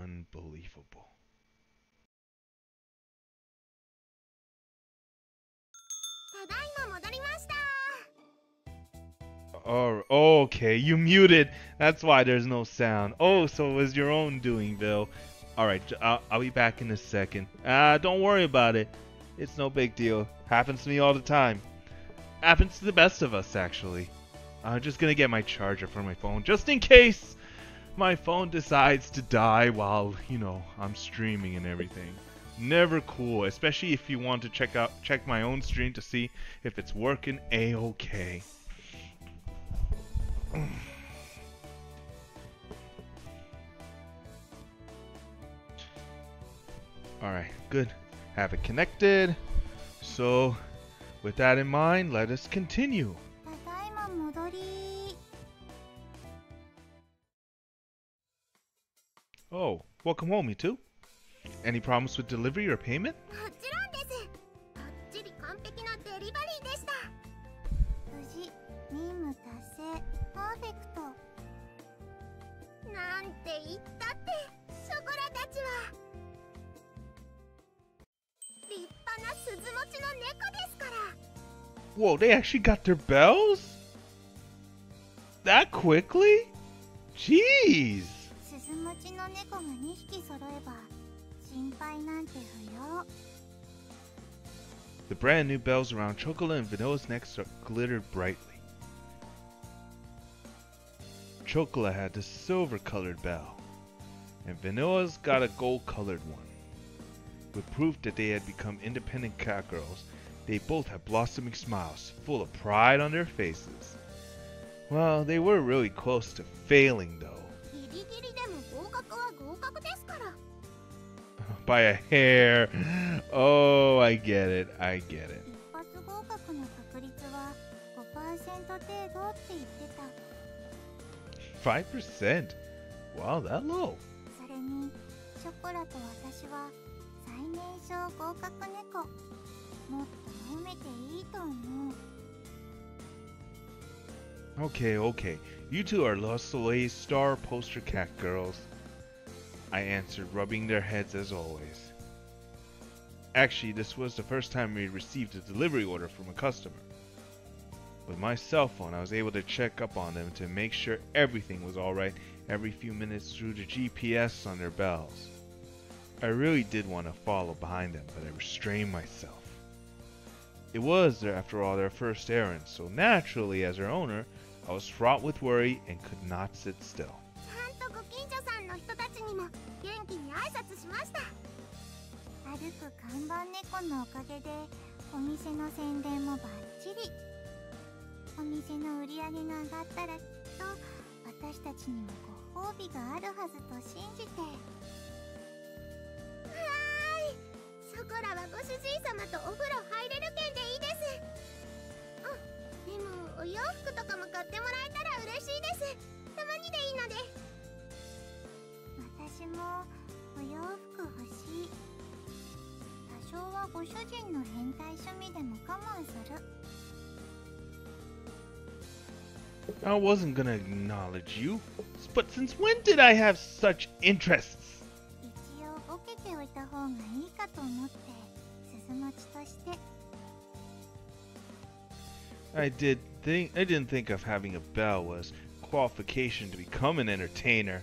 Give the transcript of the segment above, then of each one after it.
Unbelievable. Oh, okay, you muted. That's why there's no sound. Oh, so it was your own doing, Bill. Alright, I'll be back in a second. Don't worry about it. It's no big deal. Happens to me all the time. Happens to the best of us, actually. I'm just gonna get my charger for my phone, just in case my phone decides to die while, you know, I'm streaming and everything. Never cool, especially if you want to check my own stream to see if it's working a-okay. Alright, good. Have it connected. So, with that in mind, let us continue. Oh, welcome home, you two. Any problems with delivery or payment? Whoa, they actually got their bells? That quickly? Jeez! The brand new bells around Chocola and Vanilla's necks glittered brightly. Chocola had the silver colored bell, and Vanilla's got a gold colored one. With proof that they had become independent cat girls, they both had blossoming smiles, full of pride on their faces. Well, they were really close to failing, though. By a hair. Oh, I get it. I get it. 5%? Wow, that low. Okay. You two are Los Soleil's star poster cat girls. I answered, rubbing their heads as always. Actually, this was the first time we received a delivery order from a customer. With my cell phone, I was able to check up on them to make sure everything was alright every few minutes through the GPS on their bells. I really did want to follow behind them, but I restrained myself. It was, after all, their first errand, so naturally, as their owner, I was fraught with worry and could not sit still. I wasn't gonna acknowledge you, but since when did I have such interests? I didn't think of having a bell was qualification to become an entertainer.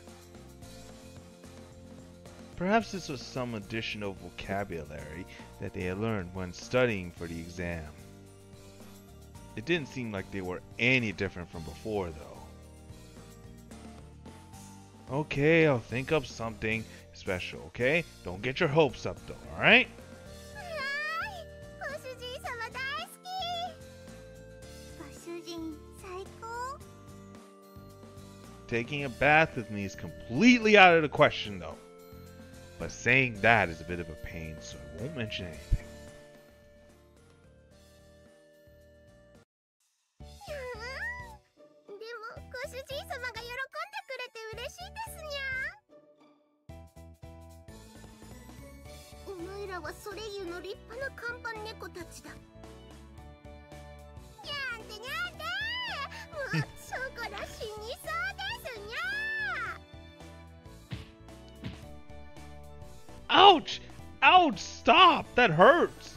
Perhaps this was some additional vocabulary that they had learned when studying for the exam. It didn't seem like they were any different from before, though. Okay, I'll think of something special, okay? Don't get your hopes up, though, alright? Taking a bath with me is completely out of the question, though. But saying that is a bit of a pain, so I won't mention anything. stop! That hurts!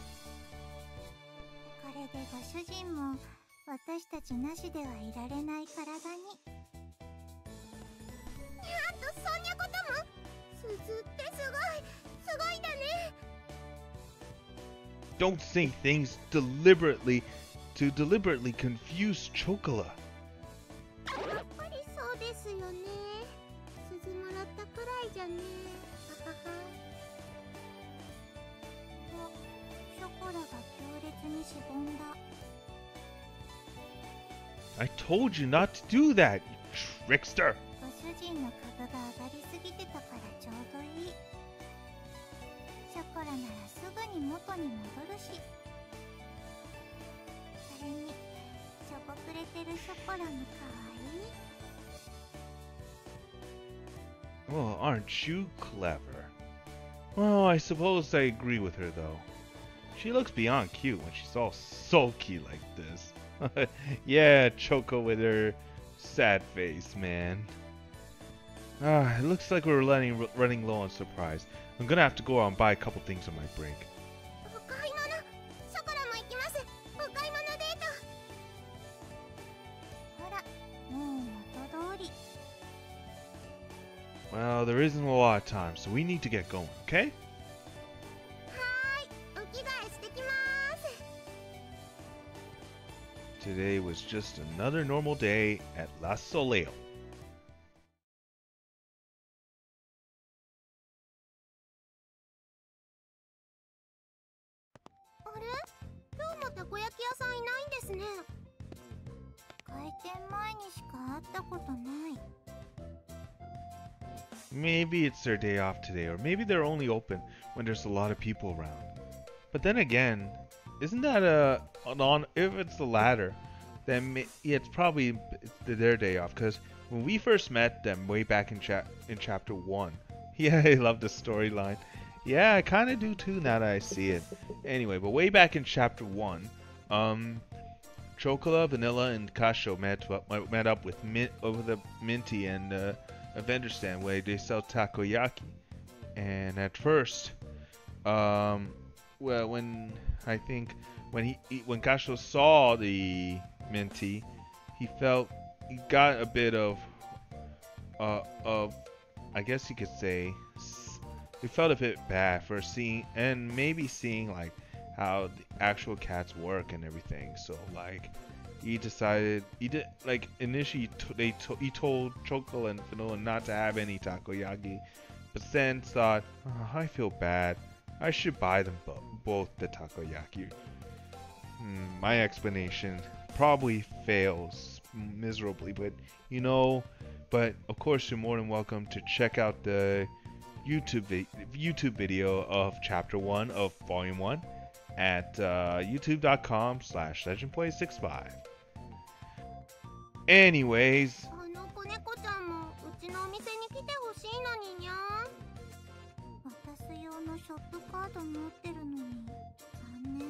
これでご主人も私たちなしではいられない体に。あとそんなことも。鈴ってすごいだね。 Don't say things deliberately to deliberately confuse Chocola. やっぱりそうですよね。鈴もらったくらいじゃね。ははは。お、ショコラが強烈にしぼんだ。 I told you not to do that, you trickster. ご主人の株が上がりすぎてたからちょうどいい。ショコラならすぐに元に戻るし。それにしょぼくれてるショコラもかわいい。 Well, aren't you clever? Well, I suppose I agree with her, though. She looks beyond cute when she's all sulky like this. Yeah, Choco with her sad face, man. It looks like we're running low on supplies. I'm gonna have to go out and buy a couple things on my break. お買い物。ショコラも行きます。お買い物デート。ほら、もう元通り。 Well, there isn't a lot of time, so we need to get going, okay? はーい、お着替えしてきます。 Today was just another normal day at La Soleo. あれ？今日もたこ焼き屋さんいないんですね。開店前にしか会ったことない。 Maybe it's their day off today, or maybe they're only open when there's a lot of people around. But then again, isn't that if it's the latter, then yeah, it's probably their day off. Because when we first met them way back in chapter 1, yeah, I love the storyline. Yeah, I kind of do too now that I see it. Anyway, but way back in chapter 1, Chocola, Vanilla, and Kasho met up with over the Minty and a vendor stand where they sell takoyaki. And at first, well, when Kasho saw the Minty, he got a bit of I guess you could say, he felt a bit bad for seeing like how the actual cats work and everything. So like he told Chocola and Vanilla not to have any takoyaki, but then thought, oh, I feel bad, I should buy them both the takoyaki. My explanation probably fails miserably, but but of course you're more than welcome to check out the YouTube video of chapter 1 of volume 1 at youtube.com/legendplay65. Anyways, あの子猫ちゃんもうちのお店に来てほしいのににゃー。渡す用のショップカード持ってるのに残念。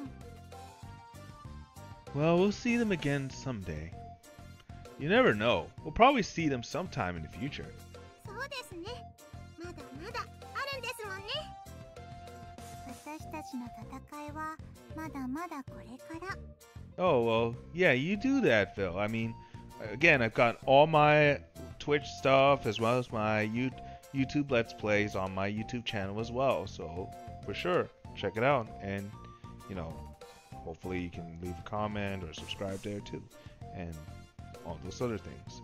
well, we'll see them again someday. You never know. We'll probably see them sometime in the future. そうですね。まだまだあるんですもんね。私たちの戦いはまだまだこれから。 Oh, well, yeah, you do that, Phil. I mean, again, I've got all my Twitch stuff as well as my YouTube Let's Plays on my YouTube channel as well. So, for sure, check it out. And, hopefully you can leave a comment or subscribe there too. And all those other things.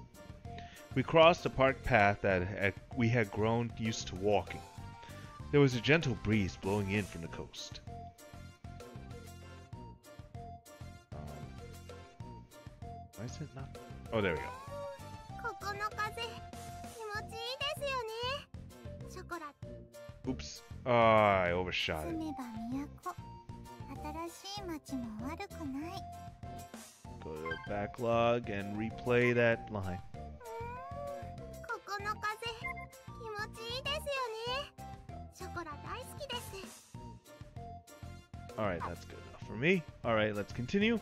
We crossed the park path that we had grown used to walking. There was a gentle breeze blowing in from the coast. Why is it not? Oh, there we go. ここの風気持ちいいですよね。ショコラ。 Oops. I overshot 住 it. めば都。新しい街も悪くない。 Go to the backlog and replay that line. ここの風気持ちいいですよね。ショコラ大好きです。 Alright, that's good enough for me. Alright, let's continue.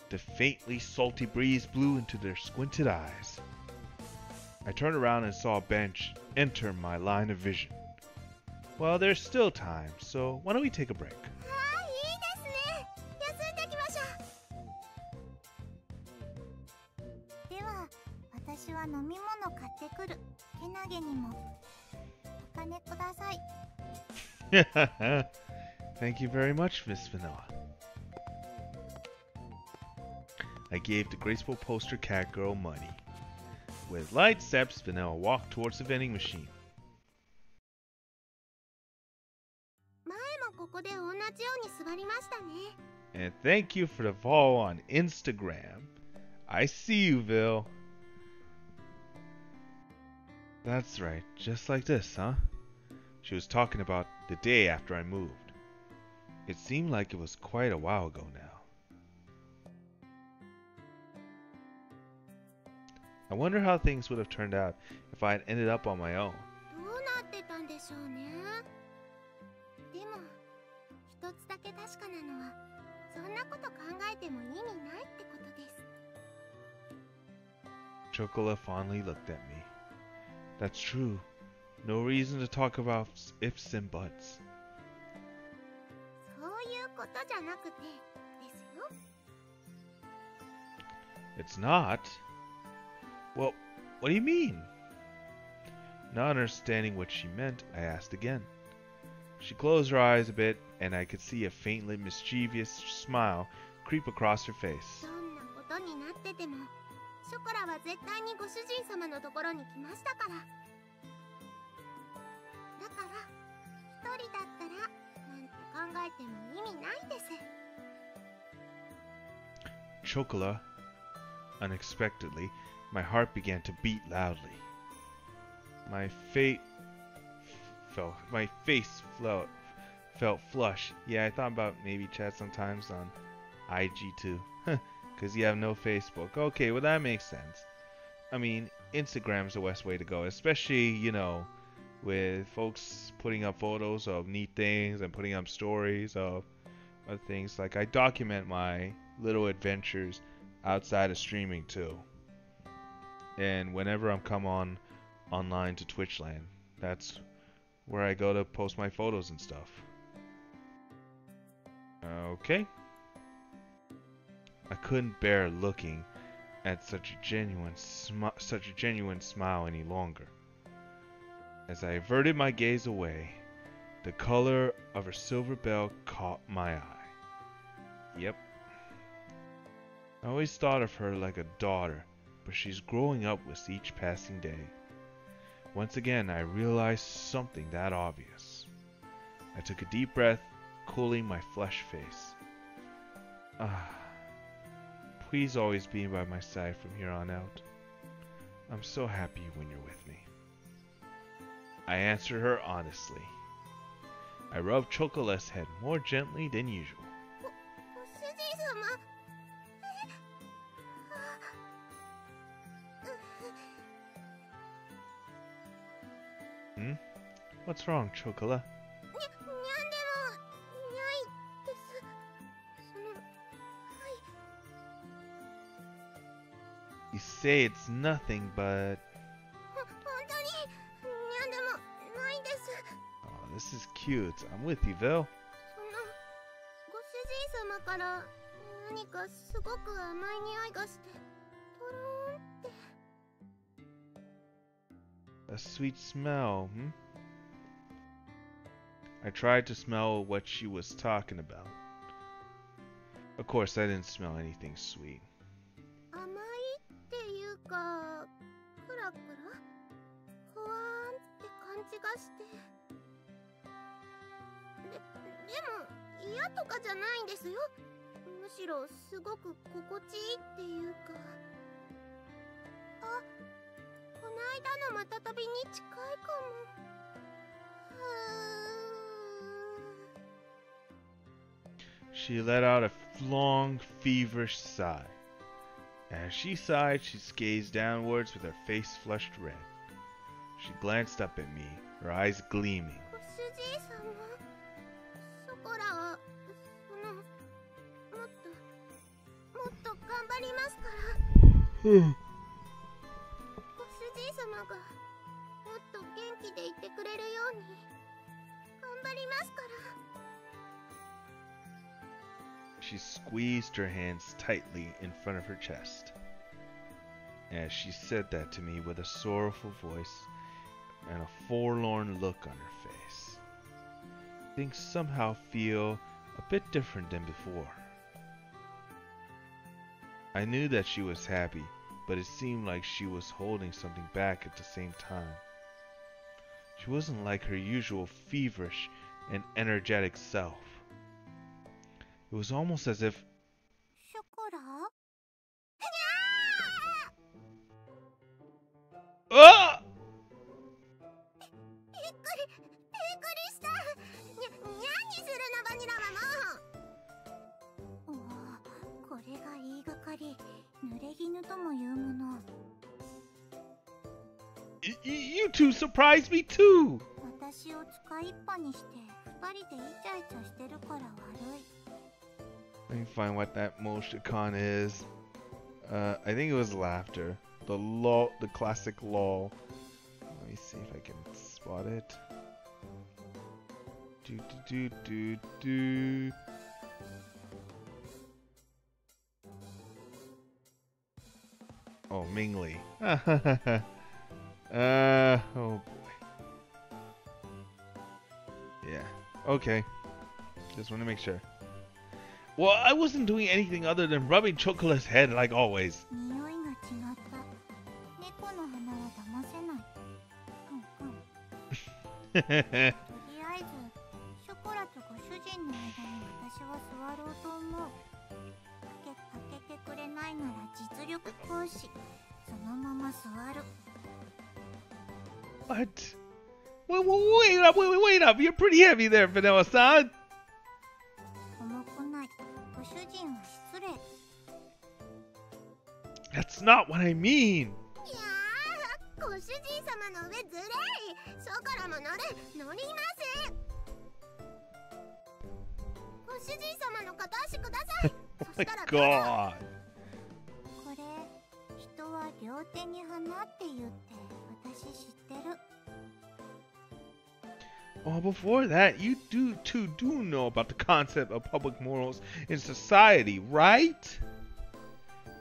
The faintly salty breeze blew into their squinted eyes. I turned around and saw a bench enter my line of vision. Well, there's still time, so why don't we take a break? ああ、いいですね。休んできましょう。では、私は飲み物買ってくる。けなげにも。お金ください。Thank you very much, Miss Vanilla. I gave the graceful poster cat girl money. With light steps, Vanilla walked towards the vending machine. 前もここで同じように座りましたね。And thank you for the follow on Instagram. I see you, Vil. That's right, just like this, huh? She was talking about the day after I moved. It seemed like it was quite a while ago now. I wonder how things would have turned out if I had ended up on my own. どうなってたんでしょうね。でも、一つだけ確かなのは、そんなこと考えても意味ないってことです。Chocola fondly looked at me. That's true. No reason to talk about ifs and buts. そういうことじゃなくて、ですよ。It's not? Well, what do you mean? Not understanding what she meant, I asked again. She closed her eyes a bit, and I could see a faintly mischievous smile creep across her face. どんなことになってても、ショコラは絶対にご主人様のところに来ましたから。だから、一人だったら、なんて考えても意味ないです。Chocola, unexpectedly, my heart began to beat loudly. My face felt flush. Yeah, I thought about maybe chat sometimes on IG too. Because you have no Facebook. Okay, well that makes sense. I mean, Instagram's the best way to go. Especially, you know, with folks putting up photos of neat things and putting up stories of things. Like, I document my little adventures outside of streaming too. And whenever I'm come online to Twitchland, that's where I go to post my photos and stuff. Okay. I couldn't bear looking at such a genuine smile any longer. As I averted my gaze away, the color of her silver bell caught my eye. Yep. I always thought of her like a daughter, but she's growing up with each passing day. Once again, I realized something that obvious. I took a deep breath, cooling my flushed face. Please always be by my side from here on out. I'm so happy when you're with me. I answered her honestly. I rubbed Chocola's head more gently than usual. What's wrong, Chocola? You say it's nothing, but... Oh, this is cute. I'm with you, Vil. A sweet smell, hmm? I tried to smell what she was talking about. Of course, I didn't smell anything sweet. She let out a long, feverish sigh. As she sighed, she gazed downwards with her face flushed red. She glanced up at me, her eyes gleaming. 張りますから。 She squeezed her hands tightly in front of her chest. As she said that to me with a sorrowful voice and a forlorn look on her face. Things somehow feel a bit different than before. I knew that she was happy, but it seemed like she was holding something back at the same time. She wasn't like her usual feverish and energetic self. It was almost as if... Chocola? Ah! びっくりした。にゃにするのバニラはもう。うわ、これが言いがかり、濡れ衣ともいうもの。You two surprised me too! 私を使いっぱにして二人でイチャイチャしてるから悪い。 Let me find what that emoticon is. I think it was laughter. The lol, the classic lol. Let me see if I can spot it. Do do do do do. Oh, Mingli. Oh boy. Yeah. Okay. Just want to make sure. Well, I wasn't doing anything other than rubbing Chocola's head like always. 匂いが違った。猫の鼻は騙せない。とりあえず、ショコラとご主人の間に私は座ろうと思う。開けてくれないなら実力行使。そのまま座る。What? Wait up! You're pretty heavy there, Vanilla-san. 重くない。ご主人は失礼。 That's not what I mean. いやー、ご主人様の上ずれい。ショコラも乗ります。ご主人様の片足ください。そしたら God. これ、人は両手に花って言って私知ってる。 Well, before that, you do know about the concept of public morals in society, right?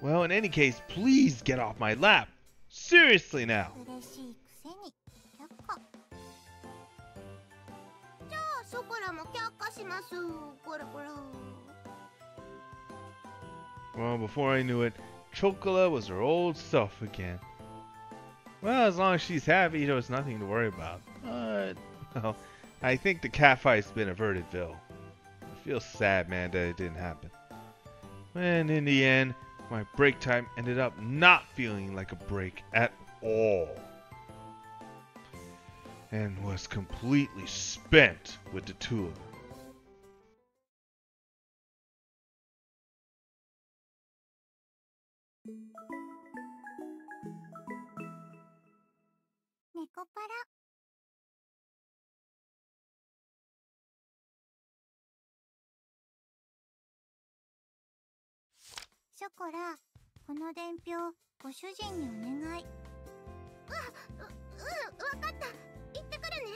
Well, in any case, please get off my lap. Seriously now. 嬉しいくせに却下。じゃあショコラも却下します。こらこら。 Well, before I knew it, Chocola was her old self again. Well, as long as she's happy, there was nothing to worry about. But, well, I think the catfight's been averted, Bill. I feel sad, man, that it didn't happen. And in the end, my break time ended up not feeling like a break at all. And was completely spent with the two of them. ネコパラ。ショコラ、この伝票、ご主人にお願い。わかった。行ってくるね。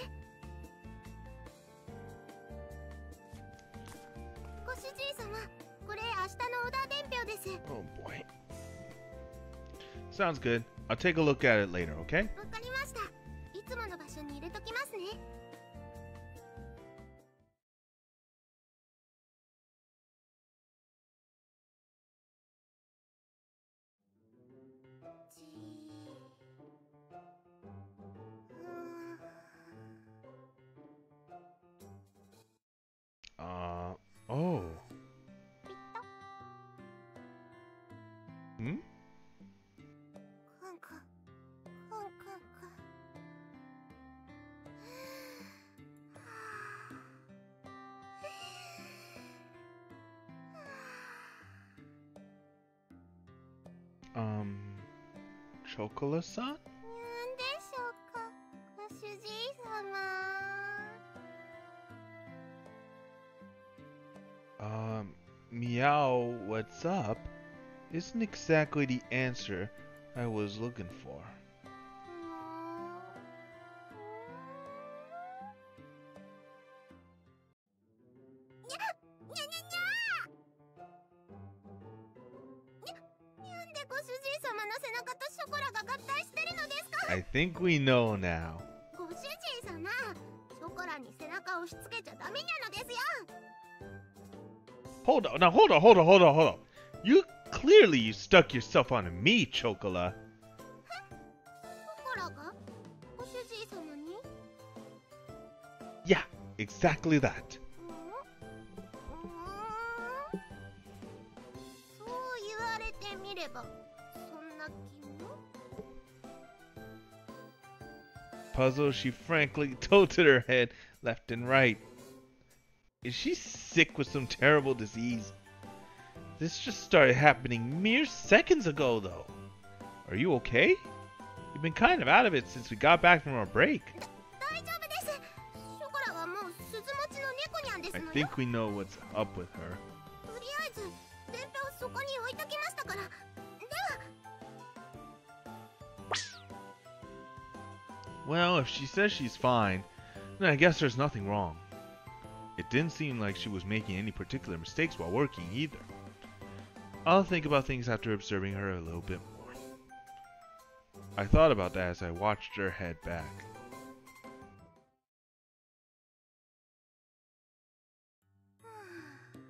ご主人様、これ明日のオーダー伝票です。Oh boy. Sounds good. I'll take a look at it later, okay? わかりました。いつもの場所に入れときますね。Oh. Hmm? カンカンカンカンカン。Chocola-san? なんでしょうか、ご主人様。Meow, what's up? Isn't exactly the answer I was looking for. I think we know now. ご主人様、ショコラに背中を押し付けちゃダメなのですよ。 Hold on, now hold on, hold on, hold on, hold on. You clearly stuck yourself onto me, Chocola. ショコラがご主人様に Yeah, exactly that. そう言われてみればそんな気も Puzzled, she frankly tilted her head left and right. Is she sick with some terrible disease? This just started happening mere seconds ago, though. Are you okay? You've been kind of out of it since we got back from our break. 大丈夫です。ショコラはもう鈴持ちの猫にゃんですの I よ。 think we know what's up with her. とりあえず伝票そこに置いときましたから。では Well, if she says she's fine, then I guess there's nothing wrong. It didn't seem like she was making any particular mistakes while working either. I'll think about things after observing her a little bit more. I thought about that as I watched her head back.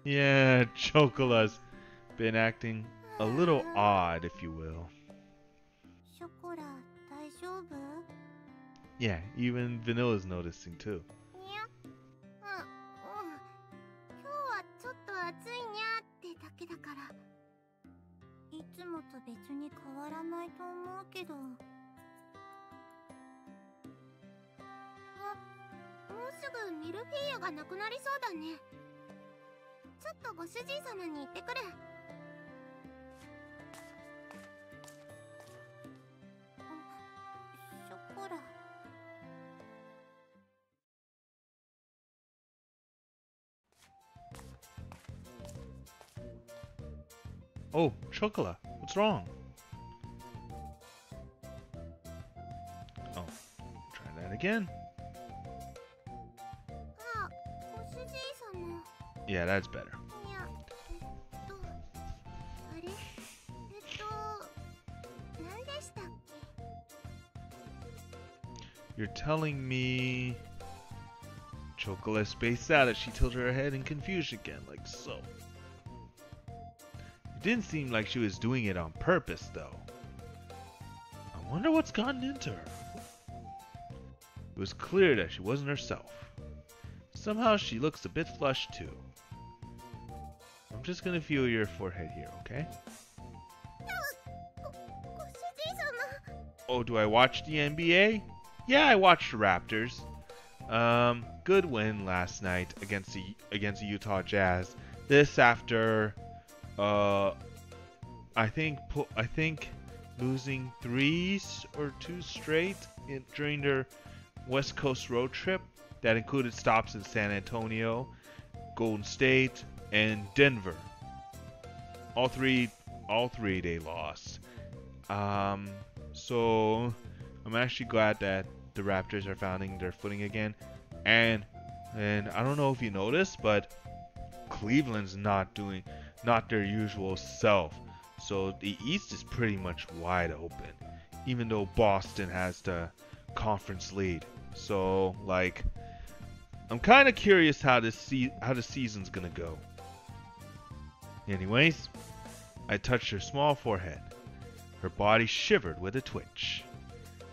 Yeah, Chocola's been acting a little odd, if you will. ショコラ大丈夫？ Yeah, even Vanilla's noticing too. いや、今日はちょっと暑いにゃってだけだから。いつもと別に変わらないと思うけど。もうすぐミルフィーユがなくなりそうだね。ちょっとご主人様に言ってくる。ショコラ。Oh, Chocola, what's wrong? Oh, try that again. あ、ご主人様。 Yeah, that's better. いや、あれ？何でしたっけ？ You're telling me... Chocola spaced out as she tilted her head in confusion again, like so. It didn't seem like she was doing it on purpose, though. I wonder what's gotten into her. It was clear that she wasn't herself. Somehow she looks a bit flushed, too. I'm just gonna feel your forehead here, okay? Oh, do I watch the NBA? Yeah, I watched the Raptors. Good win last night against the Utah Jazz. This after, I think losing 3 or 2 straight during their West Coast road trip that included stops in San Antonio, Golden State, and Denver. All three they lost. So I'm actually glad that the Raptors are finding their footing again. And I don't know if you noticed, but Cleveland's not their usual self. So the East is pretty much wide open, even though Boston has the conference lead. So like, I'm kind of curious how the season's gonna go. Anyways, I touched her small forehead. Her body shivered with a twitch.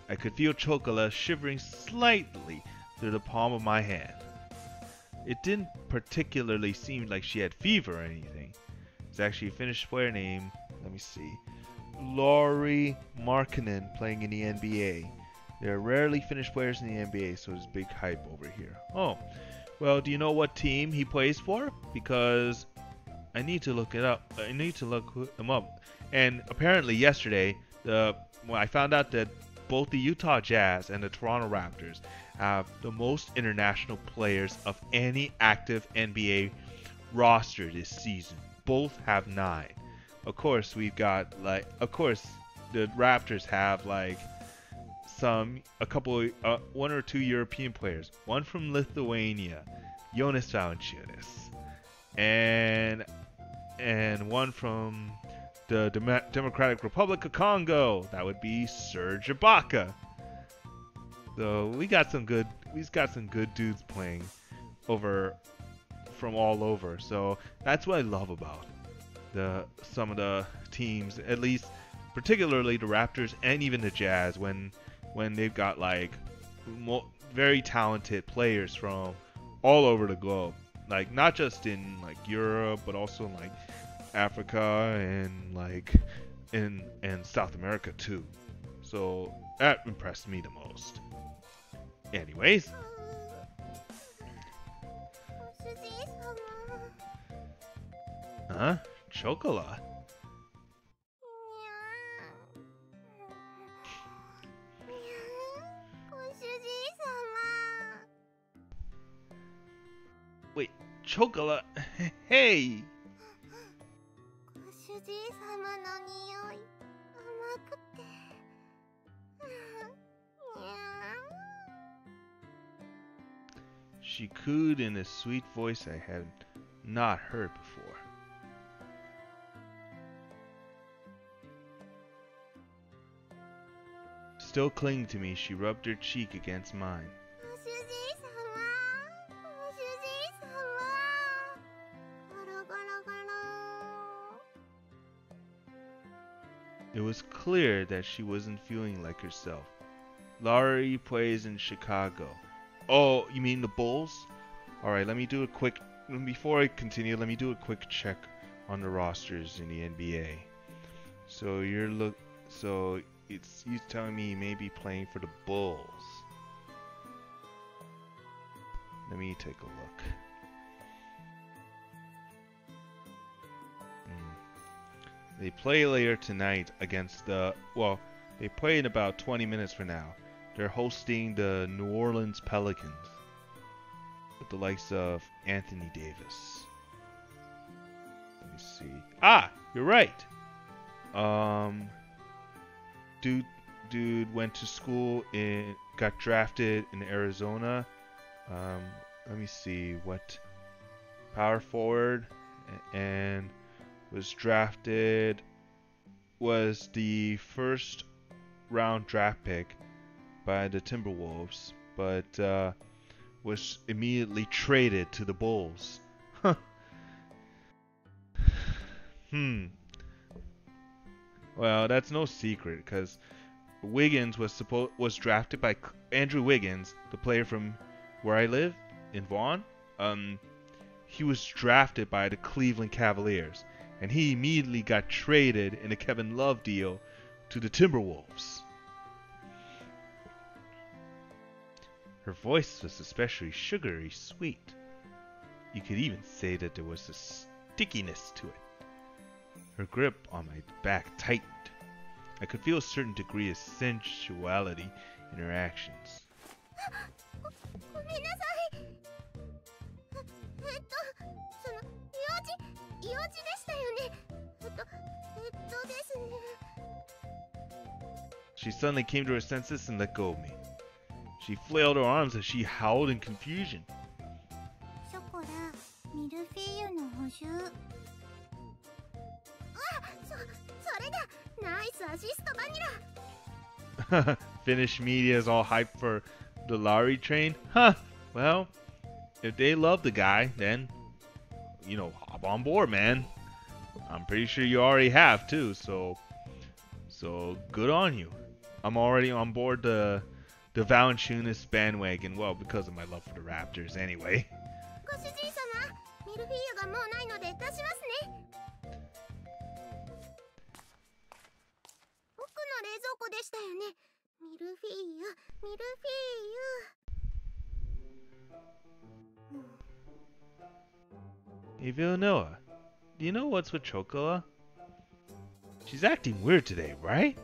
I could feel Chocola shivering slightly through the palm of my hand. It didn't particularly seem like she had fever or anything. It's actually a Finnish player named, let me see, Lauri Markkanen playing in the NBA. There are rarely Finnish players in the NBA, so there's big hype over here. Oh, well, do you know what team he plays for? Because I need to look it up. I need to look him up. And apparently yesterday, when I found out that both the Utah Jazz and the Toronto Raptors have the most international players of any active NBA roster this season. Both have 9. Of course, we've got of course, the Raptors have one or two European players. One from Lithuania, Jonas Valanciunas, and one from the Democratic Republic of Congo. That would be Serge Ibaka. So we got some good dudes playing over from all over. So that's what I love about some of the teams, at least particularly the Raptors and even the Jazz, when they've got like very talented players from all over the globe, like not just in like Europe, but also in like Africa and like in South America too. So that impressed me the most. Anyways, ご主人様。 huh? Chocola. にゃー。にゃー。ご主人様。 Wait, Chocola. Hey. ご主人様の匂い甘くて。にゃー。 She cooed in a sweet voice I had not heard before. Still clinging to me, she rubbed her cheek against mine. ご主人様。ご主人様。ゴロゴロゴロ。 It was clear that she wasn't feeling like herself. Laurie plays in Chicago. Oh, you mean the Bulls? Alright, let me do a quick... Before I continue, let me do a quick check on the rosters in the NBA. So it's you telling me you may be playing for the Bulls. Let me take a look. They play later tonight against the... Well, they play in about 20 minutes from now. They're hosting the New Orleans Pelicans with the likes of Anthony Davis. Let me see. Ah, you're right. Dude went to school got drafted in Arizona. Let me see what power forward and was drafted, was the first round draft pick by the Timberwolves, but was immediately traded to the Bulls. Well, that's no secret because Wiggins was drafted by Andrew Wiggins, the player from where I live in Vaughan. He was drafted by the Cleveland Cavaliers, and he immediately got traded in a Kevin Love deal to the Timberwolves. Her voice was especially sugary sweet. You could even say that there was a stickiness to it. Her grip on my back tightened. I could feel a certain degree of sensuality in her actions. ごめんなさい。その用事でしたよね。ですね。 She suddenly came to her senses and let go of me. She flailed her arms as she howled in confusion. ショコラ、ミルフィーユの補充。あ、それだ。ナイスアシストバニラ。 Finnish media is all hyped for the Laurie train? Huh. Well, if they love the guy, then, you know, hop on board, man. I'm pretty sure you already have, too, so good on you. I'm already on board the Valanciunas bandwagon, well, because of my love for the Raptors, anyway. ご主人様、ミルフィーユがもうないので出しますね。奥の冷蔵庫でしたよね。ミルフィーユ、ミルフィーユ。Hey, Villanova, do you know what's with Chocola? She's acting weird today, right?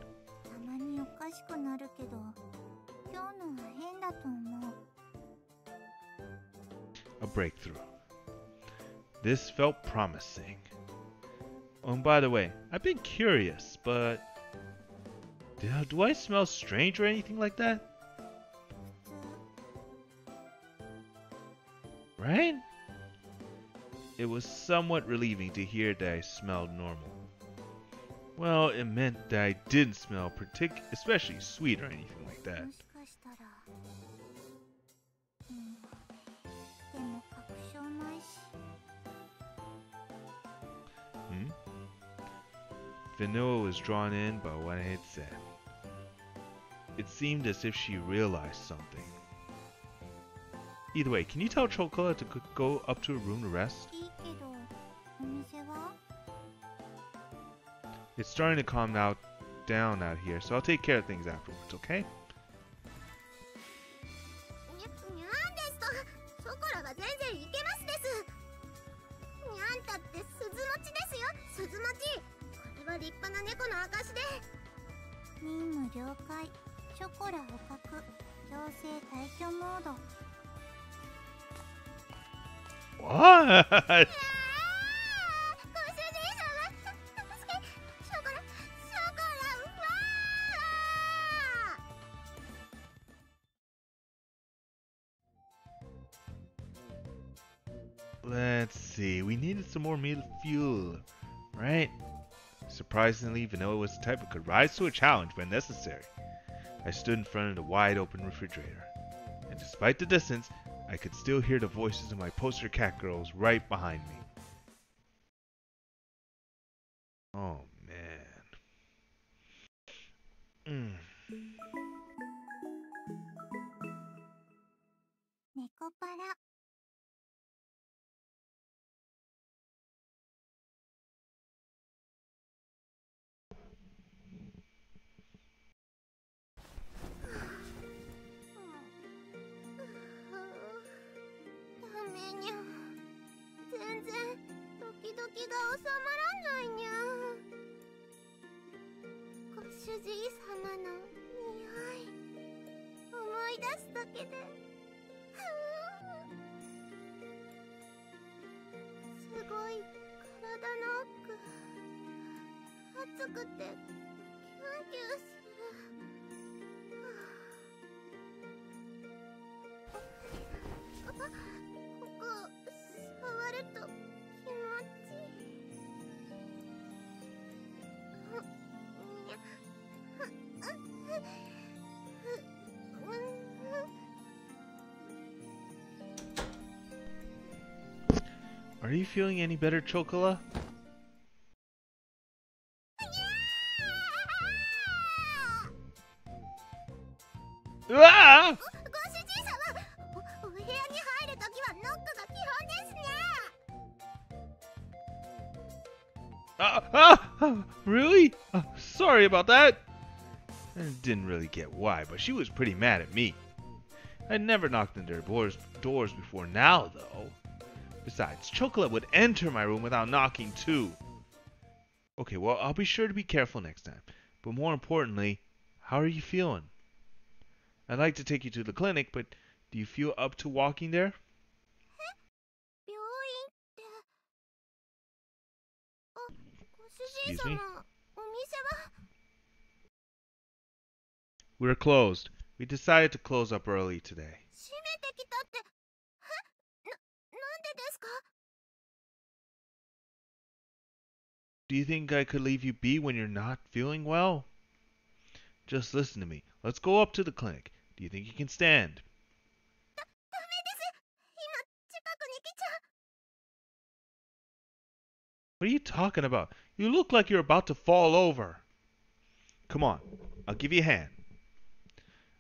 たまにおかしくなるけど、今日のは変だと思う。 A breakthrough. This felt promising. Oh, and by the way, I've been curious, but do I smell strange or anything like that? 普通。 Right? It was somewhat relieving to hear that I smelled normal. Well, it meant that I didn't smell especially sweet or anything like that. もしかしたら Vanilla was drawn in by what I had said. It seemed as if she realized something. Either way, can you tell Chocola to go up to her room to rest? いいけど、お店は It's starting to calm down out here, so I'll take care of things afterwards, okay? にゃんですと、ショコラが全然いけますです。にゃんたって鈴持ちですよ、鈴持ち。これは立派な猫の証で。任務了解。ショコラ捕獲。強制退去モード。What? ご主人様、助け、ショコラ、わー。 Let's see, we needed some more meal fuel, right? Surprisingly, Vanilla was the type who could rise to a challenge when necessary. I stood in front of the wide open refrigerator, and despite the distance, I could still hear the voices of my poster cat girls right behind me. Oh man. Nekopara. ダメにゃ。全然ドキドキが収まらないにゃ。ご主人様の匂い思い出すだけで、すごい体の奥熱くてキュンキュンする。ここ触ると気持ちいい。Are you feeling any better, Chocola? Ah! ご主人様、お部屋に入るときはノックが基本ですにゃ。 Really? Sorry about that. I didn't really get why, but she was pretty mad at me. I'd never knocked on their doors before now, though. Besides, Chocola would enter my room without knocking, too. Okay, well, I'll be sure to be careful next time. But more importantly, how are you feeling? I'd like to take you to the clinic, but do you feel up to walking there? 病院って。ご主人 Excuse me? 様、お店は We're closed. We decided to close up early today. 閉めてきたって。なんでですか？ Do you think I could leave you be when you're not feeling well? Just listen to me. Let's go up to the clinic. Do you think you can stand? ダメです。今近くに来ちゃう。 What are you talking about? You look like you're about to fall over. Come on, I'll give you a hand.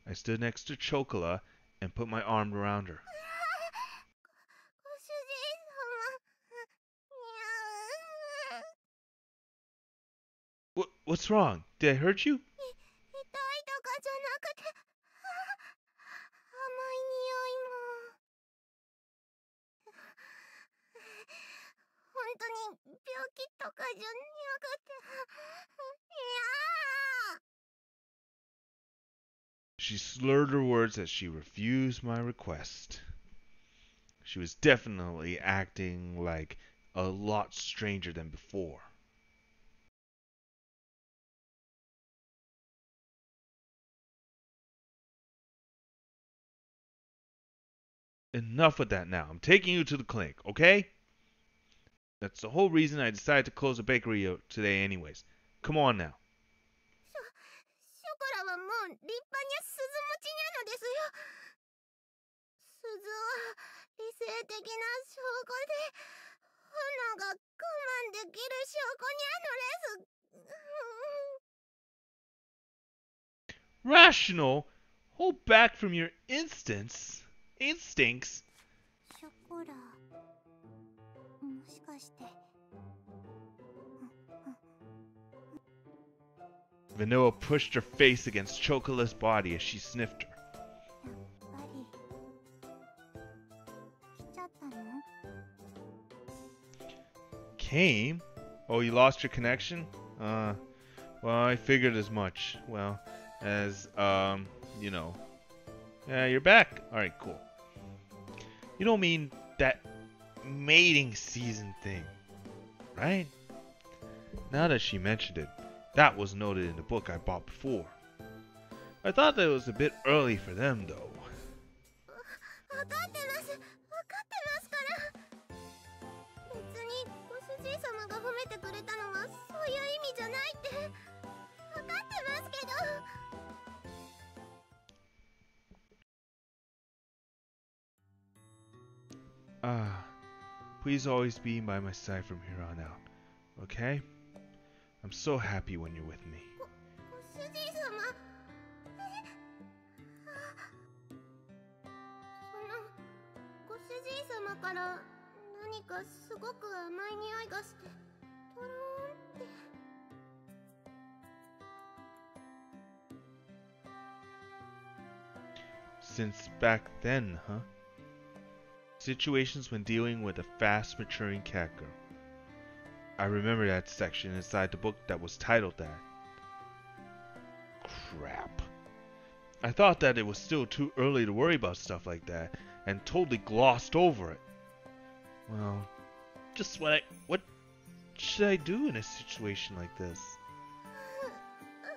I stood next to Chocola and put my arm around her. ご主人様。にゃー。 What's wrong? Did I hurt you? 痛いとかじゃなくて、甘い匂いも。本当に病気とかじゃなくて、いやー。 She slurred her words as she refused my request. She was definitely acting like a lot stranger than before. Enough with that now. I'm taking you to the clinic, okay? That's the whole reason I decided to close the bakery today anyways. Come on now. ショコラはもう立派に鈴持ちにゃのですよ。鈴は理性的な証拠で、花が我慢できる証拠にゃのです。Rational? Hold back from your instincts. ショコラ、もしかして。Vanilla pushed her face against Chocola's body as she sniffed her. やっぱり来ちゃったの？ Came? Oh, you lost your connection? Well, I figured as much. Well, as, you know. Yeah, you're back. Alright, cool. You don't mean that mating season thing, right? Now that she mentioned it, that was noted in the book I bought before. I thought that it was a bit early for them, though. 分かってますから。別にご主人様が褒めてくれたのはそういう意味じゃないって分かってますけど。Please always be by my side from here on out, okay? I'm so happy when you're with me. ご主人様。ご主人様から何かすごく甘い匂いがしてトローンって。Since back then, huh? Situations when dealing with a fast maturing cat girl. I remember that section inside the book that was titled that. Crap. I thought that it was still too early to worry about stuff like that, and totally glossed over it. Well, just what should I do in a situation like this? ご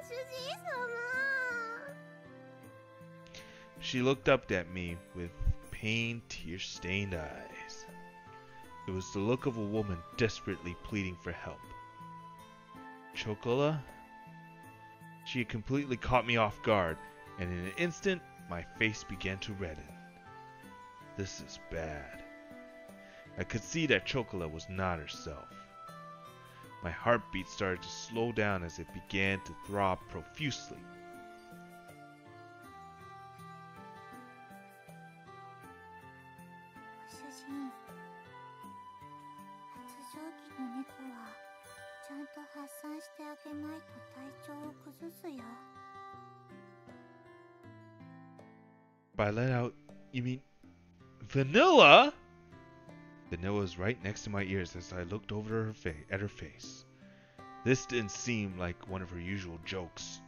主人様。 She looked up at me with pain, tear-stained eyes. It was the look of a woman desperately pleading for help. Chocola? She had completely caught me off guard, and in an instant, my face began to redden. This is bad. I could see that Chocola was not herself. My heartbeat started to slow down as it began to throb profusely. ご主人、発情期の猫はちゃんと発散してあげないと体調を崩すよ。 By let out, you mean Vanilla? Vanilla was right next to my ears as I looked over at her face. This didn't seem like one of her usual jokes.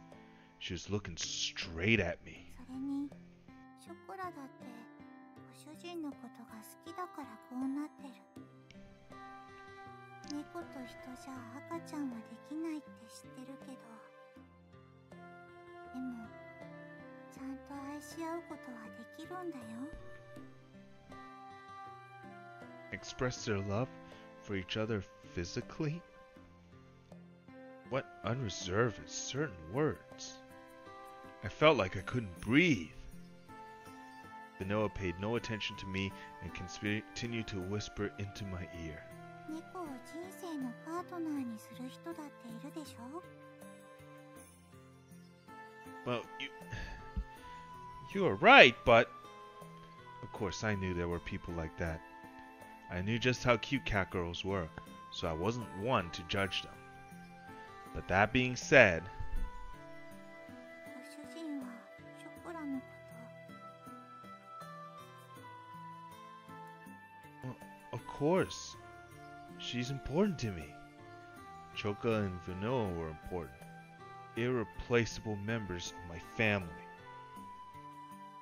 She was looking straight at me. それに、ショコラだってご主人のことが好きだからこうなってる。猫と人じゃ赤ちゃんはできないって知ってるけど、でもちゃんと愛し合うことはできるんだよ。 Express their love for each other physically? What unreserved and certain words. I felt like I couldn't breathe. Vanilla paid no attention to me and continued to whisper into my ear. 猫を人生のパートナーにする人だっているでしょ？ Well, you are right, but of course I knew there were people like that. I knew just how cute cat girls were, so I wasn't one to judge them. But that being said, ご主人はショコラのこと。 well, of course, she's important to me. Chocola and Vanilla were important, irreplaceable members of my family.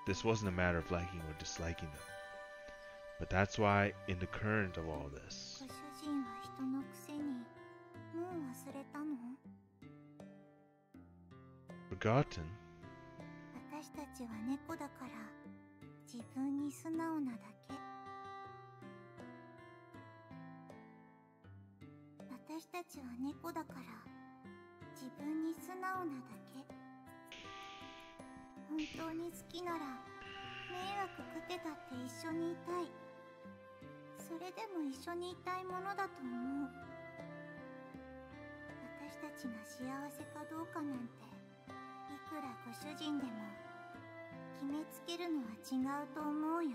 This wasn't a matter of liking or disliking them. But that's why, in the current of all this, ご主人は人のくせにもう忘れたの？ forgotten? 私たちは猫だから自分に素直なだけ。私たちは猫だから自分に素直なだけ。本当に好きなら迷惑かけたって一緒にいたい。それでも一緒にいたいものだと思う。私たちが幸せかどうかなんてご主人でも決めつけるのは違うと思うよ。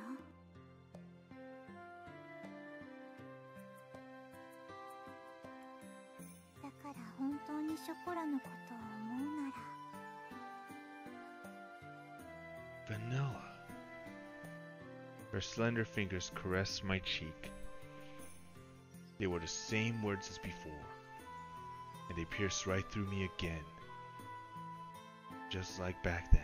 だから本当にショコラのことを思うなら。Vanilla. Her slender fingers caressed my cheek. They were the same words as before, and they pierced right through me again, just like back then.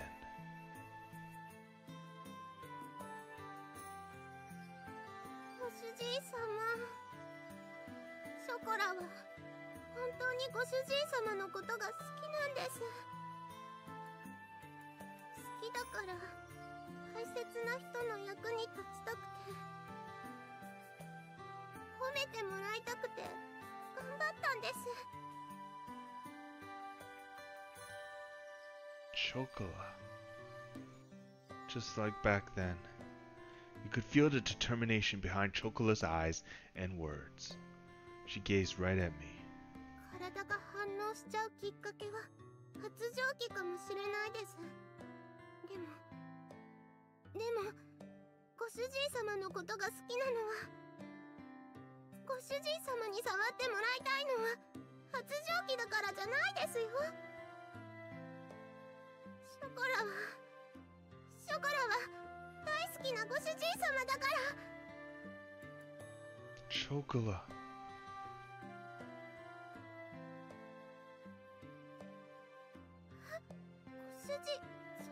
ご主人様、ショコラは本当にご主人様のことが好きなんです。好きだから大切な人の役に立ちたくて、褒めてもらいたくて頑張ったんです。Chocola. Just like back then. You could feel the determination behind Chocola's eyes and words. She gazed right at me. 体が反応しちゃうきっかけは発情期かもしれないです。でもご主人様のことが好きなのは、ご主人様に触ってもらいたいのは発情期だからじゃないですよ。ショコラは大好きなご主人様だから。Chocola. ご主人様。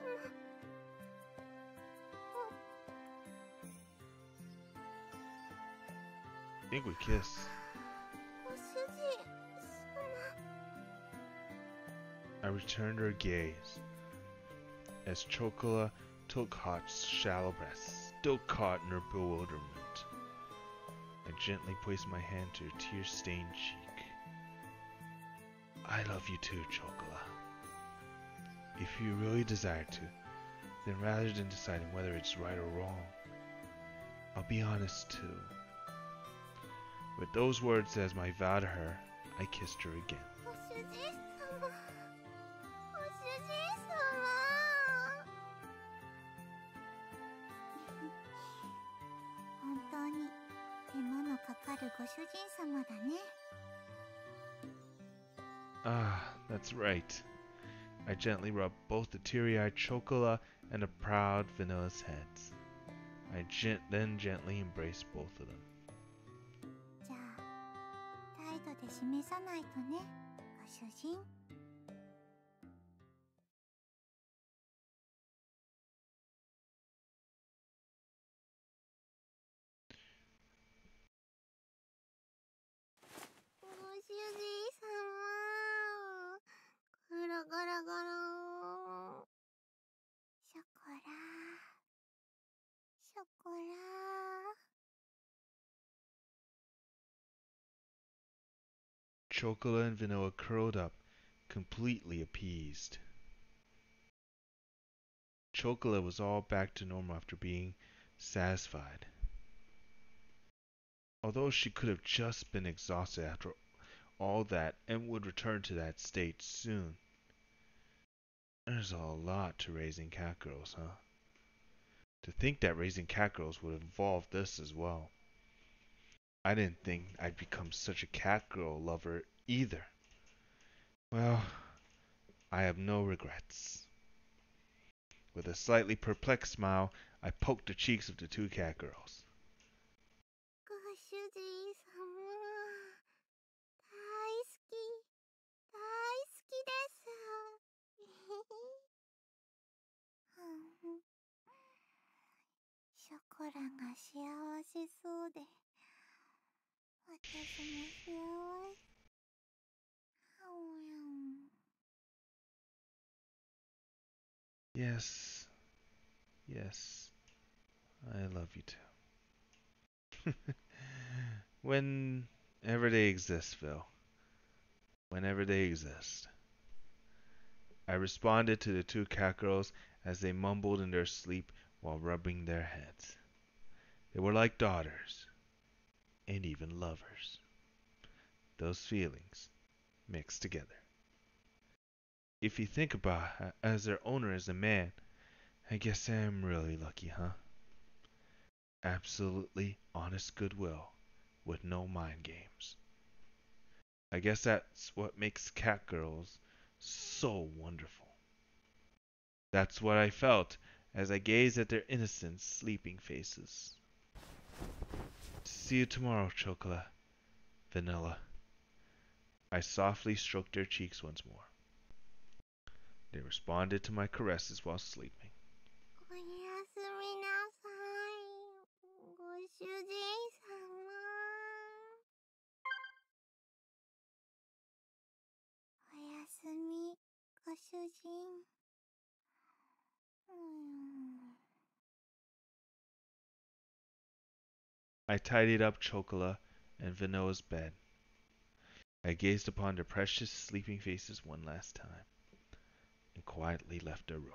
I think we kiss. ご主人様。I returned her gaze as Chocola took Hot's shallow breasts, still caught in her bewilderment. I gently placed my hand to her tear-stained cheek. I love you too, Chocola. If you really desire to, then rather than deciding whether it's right or wrong, I'll be honest too. With those words as my vow to her, I kissed her again. ご主人様。ご主人様。本当に手間のかかるご主人様だね。Ah, that's right. I gently rubbed both the teary-eyed Chocola and the proud Vanilla's heads. I then gently embraced both of them. じゃあ態度で示さないとね、ご主人。ご主人様。ガラガラガラ。ショコラ。ショコラ。Chocola and Vanilla curled up, completely appeased. Chocola was all back to normal after being satisfied. Although she could have just been exhausted after all that and would return to that state soon. There's a lot to raising cat girls, huh? To think that raising cat girls would involve this as well. I didn't think I'd become such a cat girl lover either. Well, I have no regrets. With a slightly perplexed smile, I poked the cheeks of the two cat girls. ご主人様。大好き。大好きです。ショコラが幸せそうで、私も幸せ。Yes, yes, I love you too. Whenever they exist, Phil. Whenever they exist. I responded to the two cat girls as they mumbled in their sleep while rubbing their heads. They were like daughters, and even lovers. Those feelings mixed together. If you think about it, as their owner is a man, I guess I am really lucky, huh? Absolutely honest goodwill with no mind games. I guess that's what makes cat girls so wonderful. That's what I felt as I gazed at their innocent, sleeping faces. See you tomorrow, Chocola. Vanilla. I softly stroked their cheeks once more. They responded to my caresses while sleeping. おやすみなさい、ご主人様。おやすみ、ご主人。I tidied up Chocola and Vanilla's bed. I gazed upon their precious sleeping faces one last time and quietly left their room.